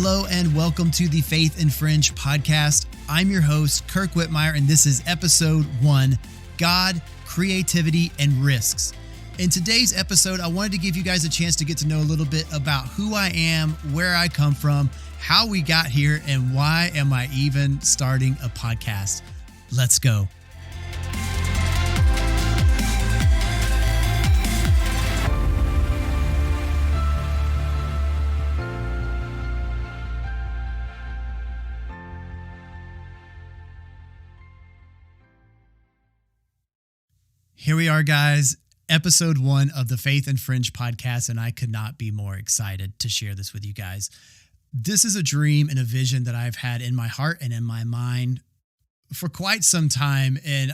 Hello and welcome to the Faith and Fringe podcast. I'm your host, Kirk Whitmire, and this is episode 1, God, Creativity, and Risks. In today's episode, I wanted to give you guys a chance to get to know a little bit about who I am, where I come from, how we got here, and why am I even starting a podcast. Let's go. Here we are, guys, episode 1 of the Faith and Fringe podcast, and I could not be more excited to share this with you guys. This is a dream and a vision that I've had in my heart and in my mind for quite some time, and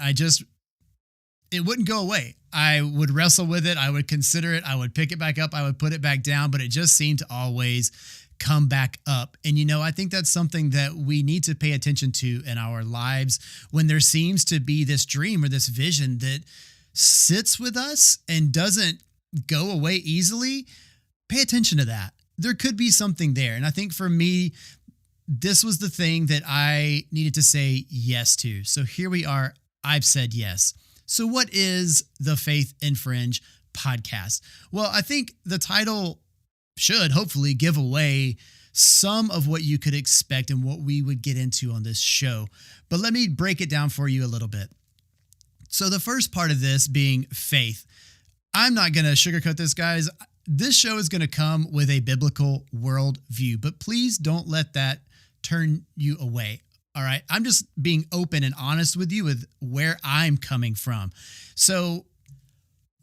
it wouldn't go away. I would wrestle with it, I would consider it, I would pick it back up, I would put it back down, but it just seemed to always come back up. And I think that's something that we need to pay attention to in our lives when there seems to be this dream or this vision that sits with us and doesn't go away easily. Pay attention to that. There could be something there. And I think for me, this was the thing that I needed to say yes to. So here we are. I've said yes. So what is the Faith and Fringe podcast? Well, I think the title should hopefully give away some of what you could expect and what we would get into on this show. But let me break it down for you a little bit. So the first part of this being faith. I'm not going to sugarcoat this, guys. This show is going to come with a biblical worldview, but please don't let that turn you away. All right. I'm just being open and honest with you with where I'm coming from. So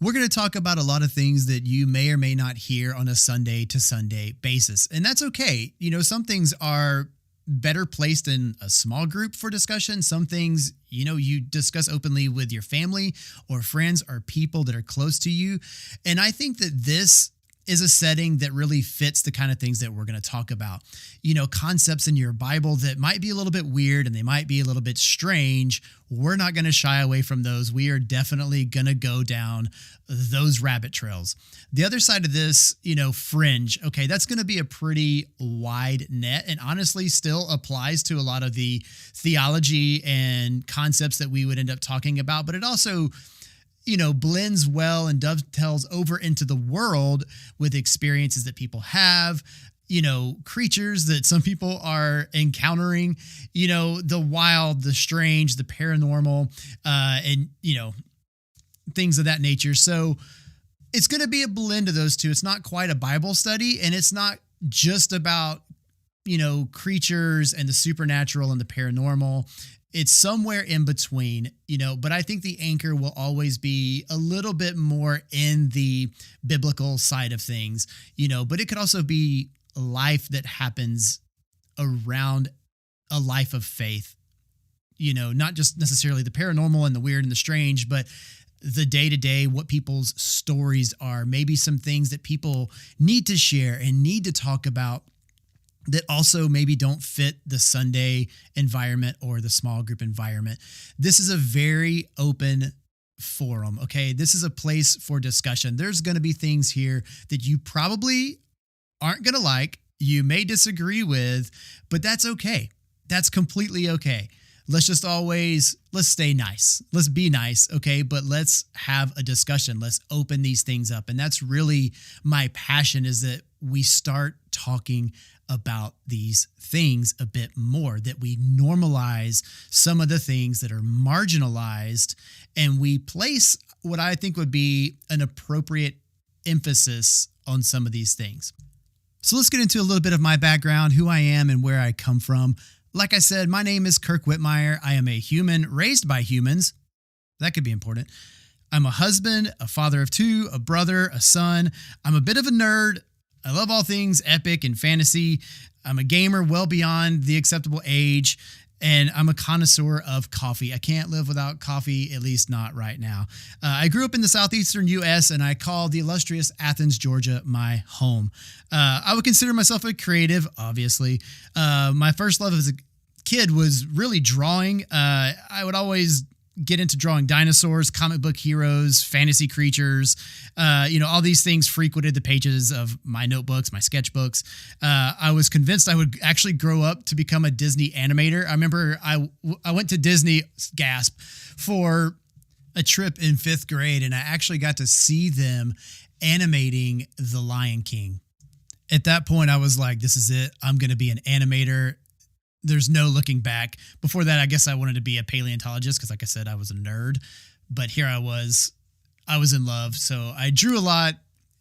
we're going to talk about a lot of things that you may or may not hear on a Sunday to Sunday basis. And that's okay. Some things are better placed in a small group for discussion. Some things, you discuss openly with your family or friends or people that are close to you. And I think that this is a setting that really fits the kind of things that we're going to talk about. Concepts in your Bible that might be a little bit weird and they might be a little bit strange. We're not going to shy away from those. We are definitely going to go down those rabbit trails. The other side of this, fringe, okay, that's going to be a pretty wide net and honestly still applies to a lot of the theology and concepts that we would end up talking about, but it also blends well and dovetails over into the world with experiences that people have, creatures that some people are encountering, the wild, the strange, the paranormal, and, things of that nature. So it's going to be a blend of those two. It's not quite a Bible study, and it's not just about, creatures and the supernatural and the paranormal. It's somewhere in between, but I think the anchor will always be a little bit more in the biblical side of things, but it could also be life that happens around a life of faith, not just necessarily the paranormal and the weird and the strange, but the day-to-day, what people's stories are, maybe some things that people need to share and need to talk about that also maybe don't fit the Sunday environment or the small group environment. This is a very open forum, okay? This is a place for discussion. There's going to be things here that you probably aren't going to like, you may disagree with, but that's okay. That's completely okay. Let's stay nice. Let's be nice, okay? But let's have a discussion. Let's open these things up. And that's really my passion, is that we start talking about these things a bit more, that we normalize some of the things that are marginalized, and we place what I think would be an appropriate emphasis on some of these things. So let's get into a little bit of my background, who I am and where I come from. Like I said, my name is Kirk Whitmire. I am a human raised by humans. That could be important. I'm a husband, a father of 2, a brother, a son. I'm a bit of a nerd. I love all things epic and fantasy. I'm a gamer well beyond the acceptable age, and I'm a connoisseur of coffee. I can't live without coffee, at least not right now. I grew up in the southeastern U.S., and I call the illustrious Athens, Georgia, my home. I would consider myself a creative, obviously. My first love as a kid was really drawing. I would always get into drawing dinosaurs, comic book heroes, fantasy creatures. All these things frequented the pages of my notebooks, my sketchbooks. I was convinced I would actually grow up to become a Disney animator. I remember I went to Disney, gasp, for a trip in 5th grade, and I actually got to see them animating The Lion King. At that point, I was like, this is it. I'm going to be an animator. There's no looking back. Before that, I guess I wanted to be a paleontologist because, like I said, I was a nerd. But here I was in love. So I drew a lot,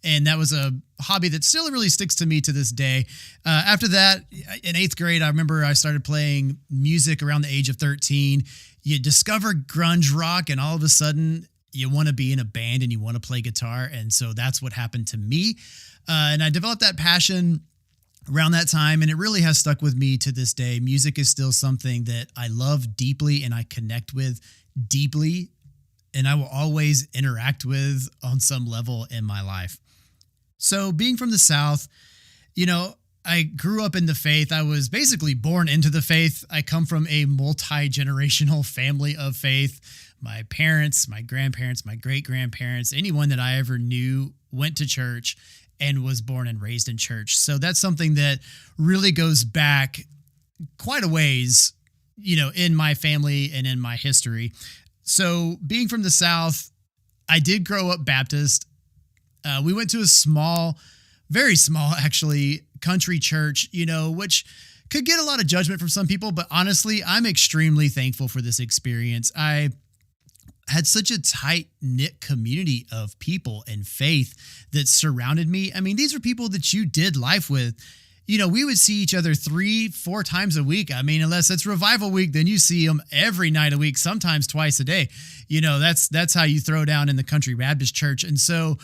and that was a hobby that still really sticks to me to this day. After that, in 8th grade, I remember I started playing music around the age of 13. You discover grunge rock, and all of a sudden, you want to be in a band and you want to play guitar. And so that's what happened to me. And I developed that passion around that time, and it really has stuck with me to this day. Music is still something that I love deeply and I connect with deeply, and I will always interact with on some level in my life. So being from the South, I grew up in the faith. I was basically born into the faith. I come from a multi-generational family of faith. My parents, my grandparents, my great-grandparents, anyone that I ever knew went to church and was born and raised in church. So that's something that really goes back quite a ways, in my family and in my history. So being from the South, I did grow up Baptist. We went to a small, very small actually, country church, which could get a lot of judgment from some people, but honestly, I'm extremely thankful for this experience. I had such a tight-knit community of people and faith that surrounded me. I mean, these are people that you did life with. We would see each other 3-4 times a week. I mean, unless it's revival week, then you see them every night a week, sometimes twice a day. That's how you throw down in the Country Baptist Church. And so,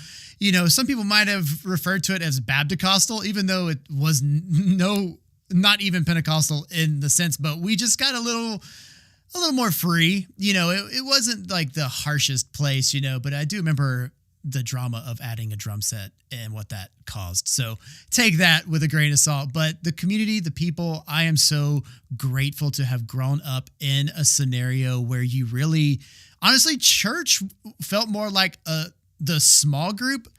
some people might have referred to it as Baptist-costal, even though it was not even Pentecostal in the sense, but we just got a little more free. It wasn't like the harshest place, but I do remember the drama of adding a drum set and what that caused. So take that with a grain of salt. But the community, the people, I am so grateful to have grown up in a scenario where you really, honestly, church felt more like the small group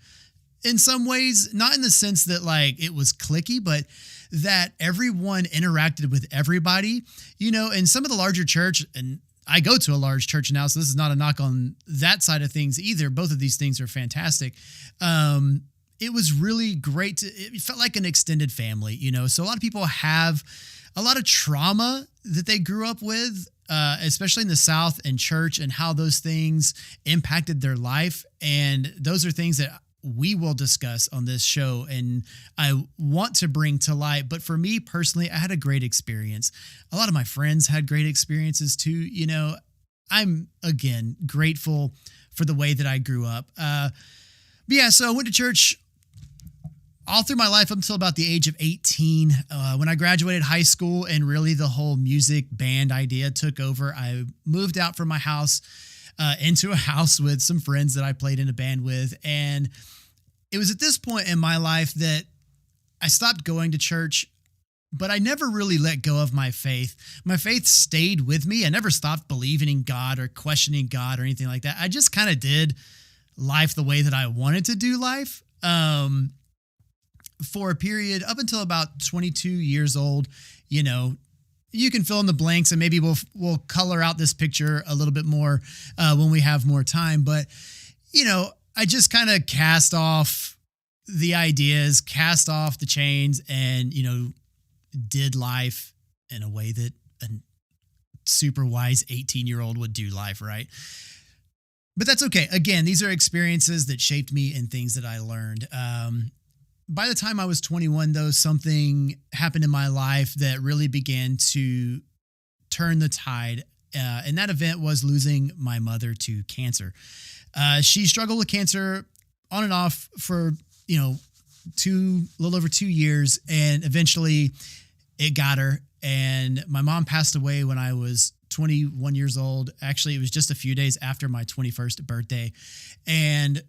in some ways, not in the sense that like it was cliquey, but that everyone interacted with everybody, and some of the larger church, and I go to a large church now, so this is not a knock on that side of things either. Both of these things are fantastic. It was really great. It felt like an extended family, so a lot of people have a lot of trauma that they grew up with, especially in the South and church, and how those things impacted their life. And those are things that we will discuss on this show and I want to bring to light. But for me personally, I had a great experience. A lot of my friends had great experiences too. I'm again grateful for the way that I grew up. So I went to church all through my life up until about the age of 18. When I graduated high school and really the whole music band idea took over, I moved out from my house into a house with some friends that I played in a band with. And it was at this point in my life that I stopped going to church, but I never really let go of my faith. My faith stayed with me. I never stopped believing in God or questioning God or anything like that. I just kind of did life the way that I wanted to do life for a period up until about 22 years old. You can fill in the blanks and maybe we'll color out this picture a little bit more when we have more time. But, I just kind of cast off the ideas, cast off the chains and, did life in a way that a super wise 18-year-old would do life, right? But that's okay. Again, these are experiences that shaped me and things that I learned. By the time I was 21, though, something happened in my life that really began to turn the tide. And that event was losing my mother to cancer. She struggled with cancer on and off for, a little over 2 years. And eventually it got her. And my mom passed away when I was 21 years old. Actually, it was just a few days after my 21st birthday. And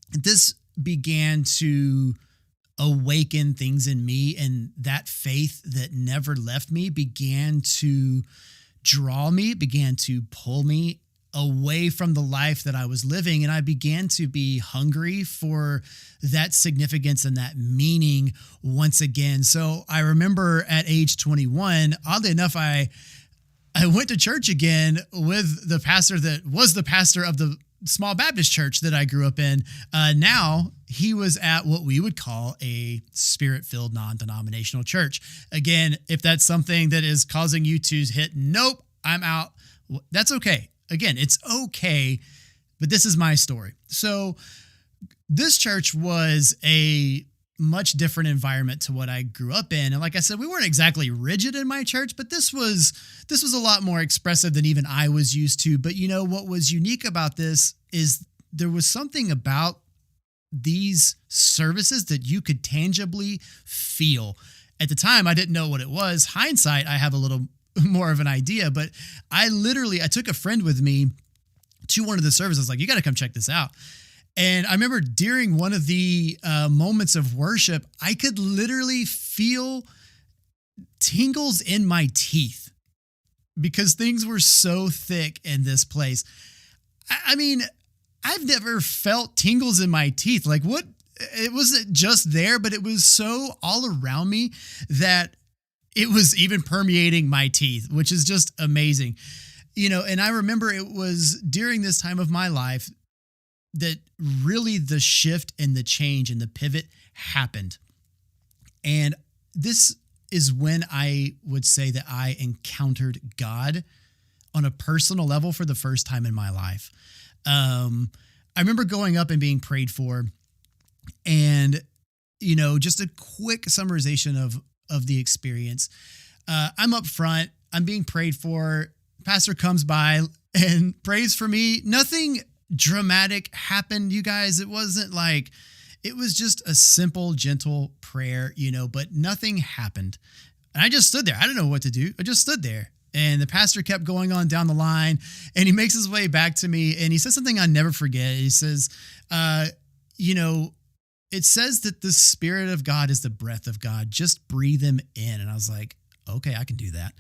this began to awaken things in me, and that faith that never left me began to draw me, began to pull me away from the life that I was living, and I began to be hungry for that significance and that meaning once again. So I remember at age 21, oddly enough, I went to church again with the pastor that was the pastor of the small Baptist church that I grew up in. Now he was at what we would call a spirit-filled non-denominational church. Again, if that's something that is causing you to hit, nope, I'm out, that's okay. Again, it's okay, but this is my story. So this church was a much different environment to what I grew up in. And like I said, we weren't exactly rigid in my church, but this was a lot more expressive than even I was used to. But you know, what was unique about this is there was something about these services that you could tangibly feel. At the time, I didn't know what it was. Hindsight, I have a little more of an idea, but I took a friend with me to one of the services. Like, you got to come check this out. And I remember during one of the moments of worship, I could literally feel tingles in my teeth because things were so thick in this place. I mean, I've never felt tingles in my teeth. Like, what? It wasn't just there, but it was so all around me that it was even permeating my teeth, which is just amazing. You know, and I remember it was during this time of my life that really the shift and the change and the pivot happened. And this is when I would say that I encountered God on a personal level for the first time in my life. I remember going up and being prayed for, and, you know, just a quick summarization of the experience. I'm up front, I'm being prayed for. Pastor comes by and prays for me. Nothing dramatic happened, you guys. It wasn't like, it was just a simple, gentle prayer, you know, but nothing happened. And I just stood there. I didn't know what to do. I just stood there. And the pastor kept going on down the line, and he makes his way back to me, and he says something I'll never forget. He says, you know, it says that the Spirit of God is the breath of God. Just breathe him in. And I was like, okay, I can do that.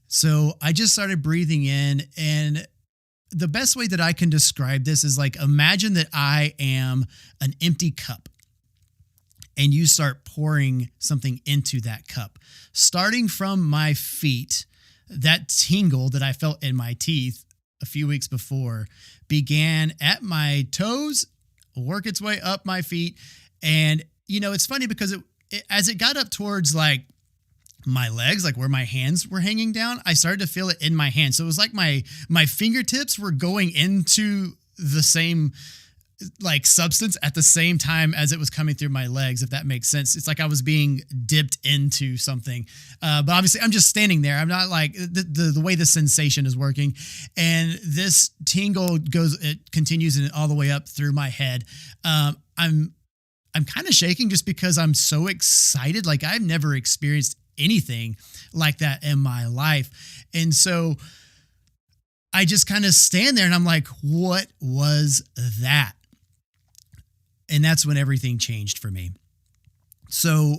So I just started breathing in, and the best way that I can describe this is like, imagine that I am an empty cup and you start pouring something into that cup. Starting from my feet, that tingle that I felt in my teeth a few weeks before began at my toes, work its way up my feet. And, you know, it's funny because as it got up towards like my legs, like where my hands were hanging down, I started to feel it in my hands. So it was like my fingertips were going into the same like substance at the same time as it was coming through my legs, if that makes sense. It's like I was being dipped into something. But obviously I'm just standing there. I'm not like the way the sensation is working. And this tingle it continues and all the way up through my head. I'm kind of shaking just because I'm so excited. Like, I've never experienced anything like that in my life. And so I just kind of stand there and I'm like, what was that? And that's when everything changed for me. So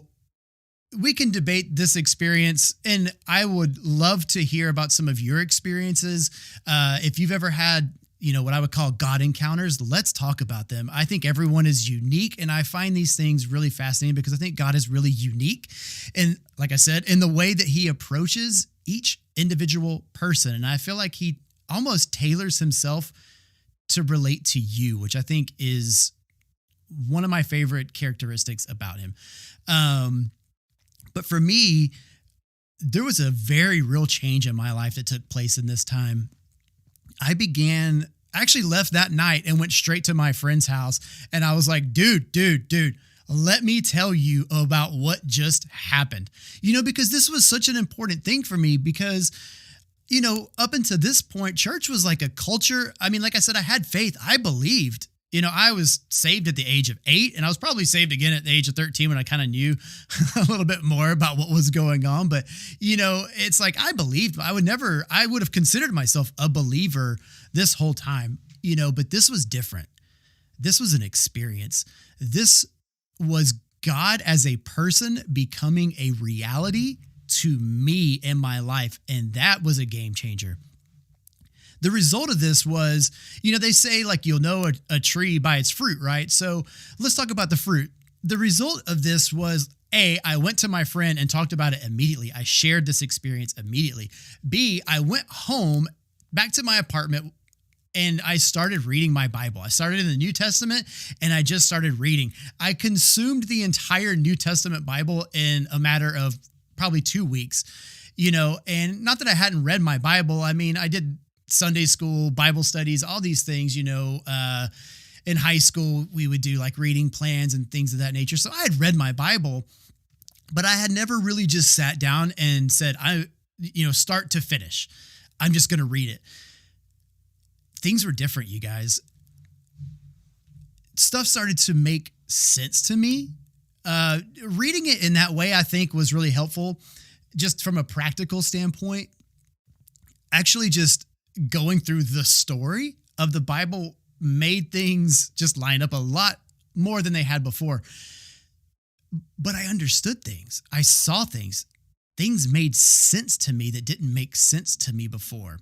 we can debate this experience, and I would love to hear about some of your experiences. If you've ever had, you know, what I would call God encounters, let's talk about them. I think everyone is unique, and I find these things really fascinating because I think God is really unique. And like I said, in the way that he approaches each individual person. And I feel like he almost tailors himself to relate to you, which I think is one of my favorite characteristics about him. But for me, there was a very real change in my life that took place in this time. I actually left that night and went straight to my friend's house. And I was like, dude, let me tell you about what just happened. You know, because this was such an important thing for me because, you know, up until this point, church was like a culture. I mean, like I said, I had faith. I believed. You know, I was saved at the age of 8, and I was probably saved again at the age of 13 when I kind of knew a little bit more about what was going on. But, you know, it's like I believed. I would have considered myself a believer this whole time, you know, but this was different. This was an experience. This was God as a person becoming a reality to me in my life, and that was a game changer. The result of this was, they say like you'll know a tree by its fruit, right? So let's talk about the fruit. The result of this was A, I went to my friend and talked about it immediately. I shared this experience immediately. B, I went home back to my apartment and I started reading my Bible. I started in the New Testament and I just started reading. I consumed the entire New Testament Bible in a matter of probably 2 weeks, and not that I hadn't read my Bible. I mean, I did Sunday school, Bible studies, all these things, in high school, we would do like reading plans and things of that nature. So I had read my Bible, but I had never really just sat down and said, start to finish, I'm just going to read it. Things were different, you guys. Stuff started to make sense to me. Reading it in that way, I think, was really helpful just from a practical standpoint. Actually, just going through the story of the Bible made things just line up a lot more than they had before. But I understood things. I saw things. Things made sense to me that didn't make sense to me before.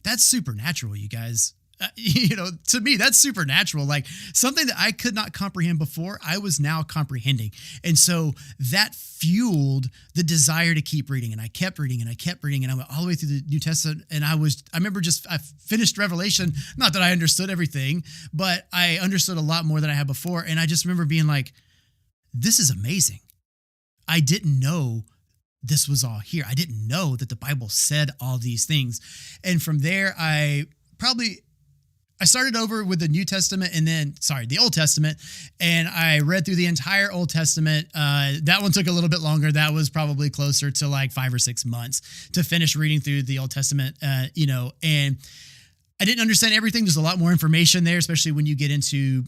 That's supernatural, you guys. To me, that's supernatural. Like something that I could not comprehend before, I was now comprehending. And so that fueled the desire to keep reading. And I kept reading and I kept reading. And I went all the way through the New Testament. And I remember I finished Revelation. Not that I understood everything, but I understood a lot more than I had before. And I just remember being like, this is amazing. I didn't know this was all here. I didn't know that the Bible said all these things. And from there, I started over with the New Testament the Old Testament. And I read through the entire Old Testament. That one took a little bit longer. That was probably closer to like 5 or 6 months to finish reading through the Old Testament, and I didn't understand everything. There's a lot more information there, especially when you get into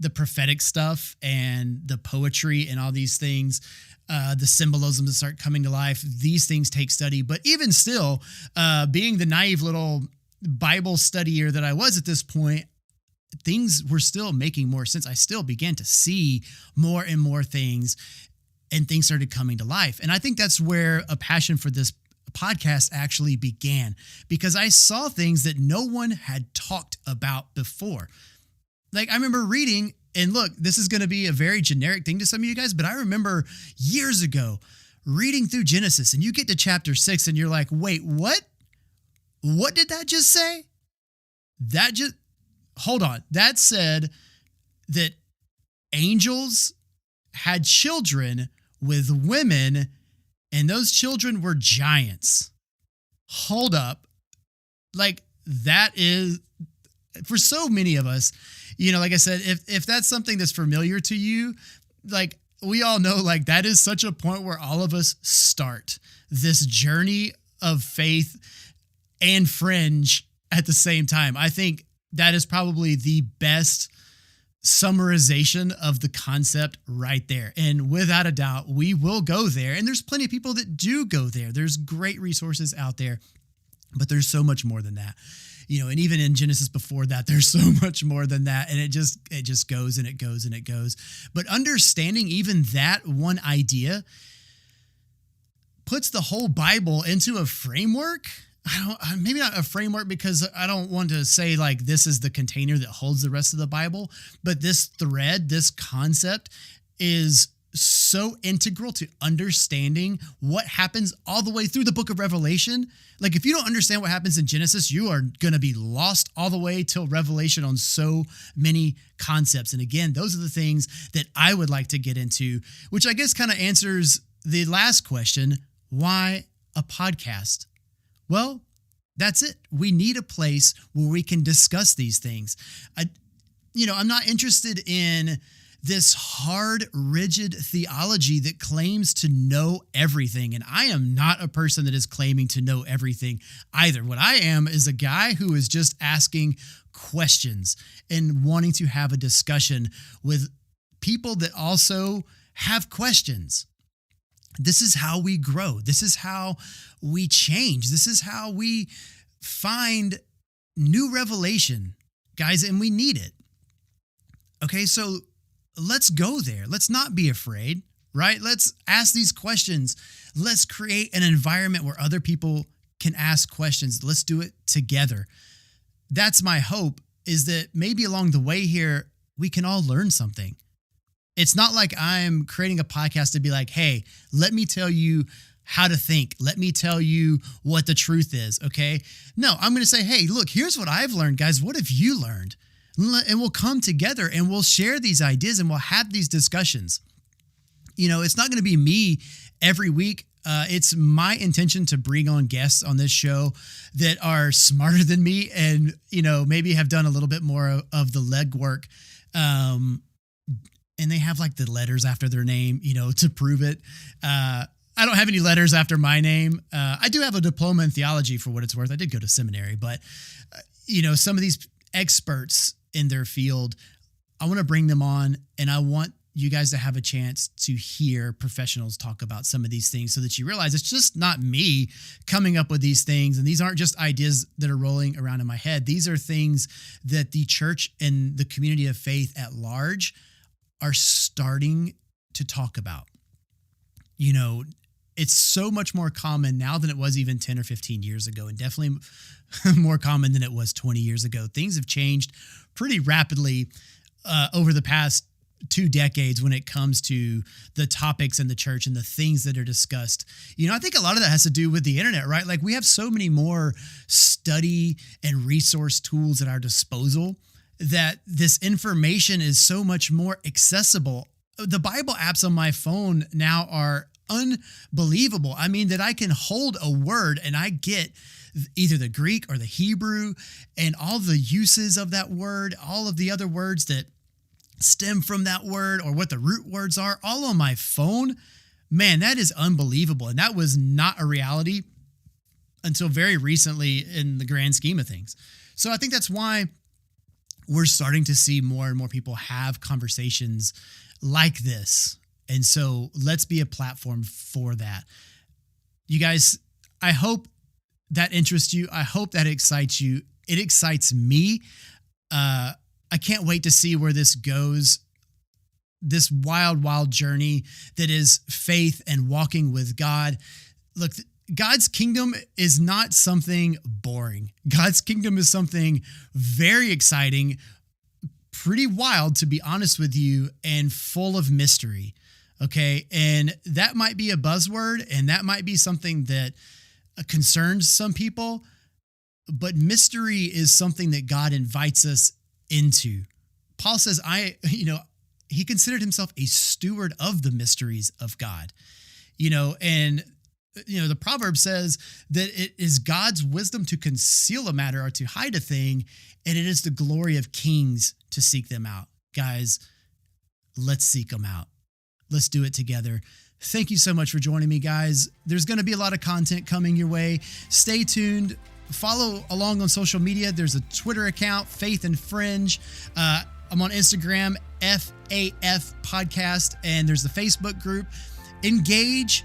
the prophetic stuff and the poetry and all these things. The symbolism that start coming to life. These things take study. But even still, being the naive little Bible studier that I was at this point, things were still making more sense. I still began to see more and more things, and things started coming to life. And I think that's where a passion for this podcast actually began, because I saw things that no one had talked about before. Like I remember reading, and look, this is going to be a very generic thing to some of you guys, but I remember years ago reading through Genesis, and you get to chapter 6 and you're like, wait, what? What did that just say? Hold on. That said that angels had children with women, and those children were giants. Hold up. Like that is, for so many of us, like I said, if that's something that's familiar to you, like we all know, like that is such a point where all of us start this journey of faith and fringe at the same time. I think that is probably the best summarization of the concept right there. And without a doubt, we will go there. And there's plenty of people that do go there. There's great resources out there, but there's so much more than that. And even in Genesis before that, there's so much more than that. And it just goes and it goes and it goes. But understanding even that one idea puts the whole Bible into a framework. Maybe not a framework, because I don't want to say like this is the container that holds the rest of the Bible, but this thread, this concept is so integral to understanding what happens all the way through the book of Revelation. Like if you don't understand what happens in Genesis, you are going to be lost all the way till Revelation on so many concepts. And again, those are the things that I would like to get into, which I guess kind of answers the last question, why a podcast? Well, that's it. We need a place where we can discuss these things. I'm not interested in this hard, rigid theology that claims to know everything. And I am not a person that is claiming to know everything either. What I am is a guy who is just asking questions and wanting to have a discussion with people that also have questions. This is how we grow. This is how we change. This is how we find new revelation, guys, and we need it. Okay, so let's go there. Let's not be afraid, right? Let's ask these questions. Let's create an environment where other people can ask questions. Let's do it together. That's my hope, is that maybe along the way here, we can all learn something. It's not like I'm creating a podcast to be like, hey, let me tell you how to think. Let me tell you what the truth is, okay? No, I'm going to say, hey, look, here's what I've learned, guys. What have you learned? And we'll come together and we'll share these ideas and we'll have these discussions. It's not going to be me every week. It's my intention to bring on guests on this show that are smarter than me and, maybe have done a little bit more of the legwork. And they have like the letters after their name, to prove it. I don't have any letters after my name. I do have a diploma in theology for what it's worth. I did go to seminary, but some of these experts in their field, I want to bring them on, and I want you guys to have a chance to hear professionals talk about some of these things so that you realize it's just not me coming up with these things. And these aren't just ideas that are rolling around in my head. These are things that the church and the community of faith at large are starting to talk about. It's so much more common now than it was even 10 or 15 years ago, and definitely more common than it was 20 years ago. Things have changed pretty rapidly over the past 2 decades when it comes to the topics in the church and the things that are discussed. I think a lot of that has to do with the internet, right? Like, we have so many more study and resource tools at our disposal that this information is so much more accessible. The Bible apps on my phone now are unbelievable. I mean, that I can hold a word and I get either the Greek or the Hebrew and all the uses of that word, all of the other words that stem from that word or what the root words are, all on my phone. Man, that is unbelievable. And that was not a reality until very recently in the grand scheme of things. So I think that's why we're starting to see more and more people have conversations like this. And so let's be a platform for that. You guys, I hope that interests you. I hope that excites you. It excites me. I can't wait to see where this goes. This wild, wild journey that is faith and walking with God. Look, God's kingdom is not something boring. God's kingdom is something very exciting, pretty wild, to be honest with you, and full of mystery. Okay. And that might be a buzzword, and that might be something that concerns some people, but mystery is something that God invites us into. Paul says, he considered himself a steward of the mysteries of God, and the proverb says that it is God's wisdom to conceal a matter or to hide a thing, and it is the glory of kings to seek them out. Guys, let's seek them out. Let's do it together. Thank you so much for joining me, guys. There's going to be a lot of content coming your way. Stay tuned. Follow along on social media. There's a Twitter account, Faith and Fringe. I'm on Instagram, FAF Podcast, and there's the Facebook group. Engage,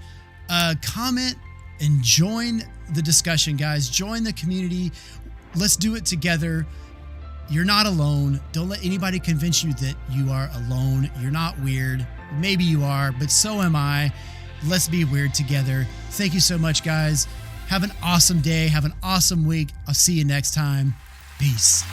comment, and join the discussion, guys. Join the community. Let's do it together. You're not alone. Don't let anybody convince you that you are alone. You're not weird. Maybe you are, but so am I. Let's be weird together. Thank you so much, guys. Have an awesome day. Have an awesome week. I'll see you next time. Peace.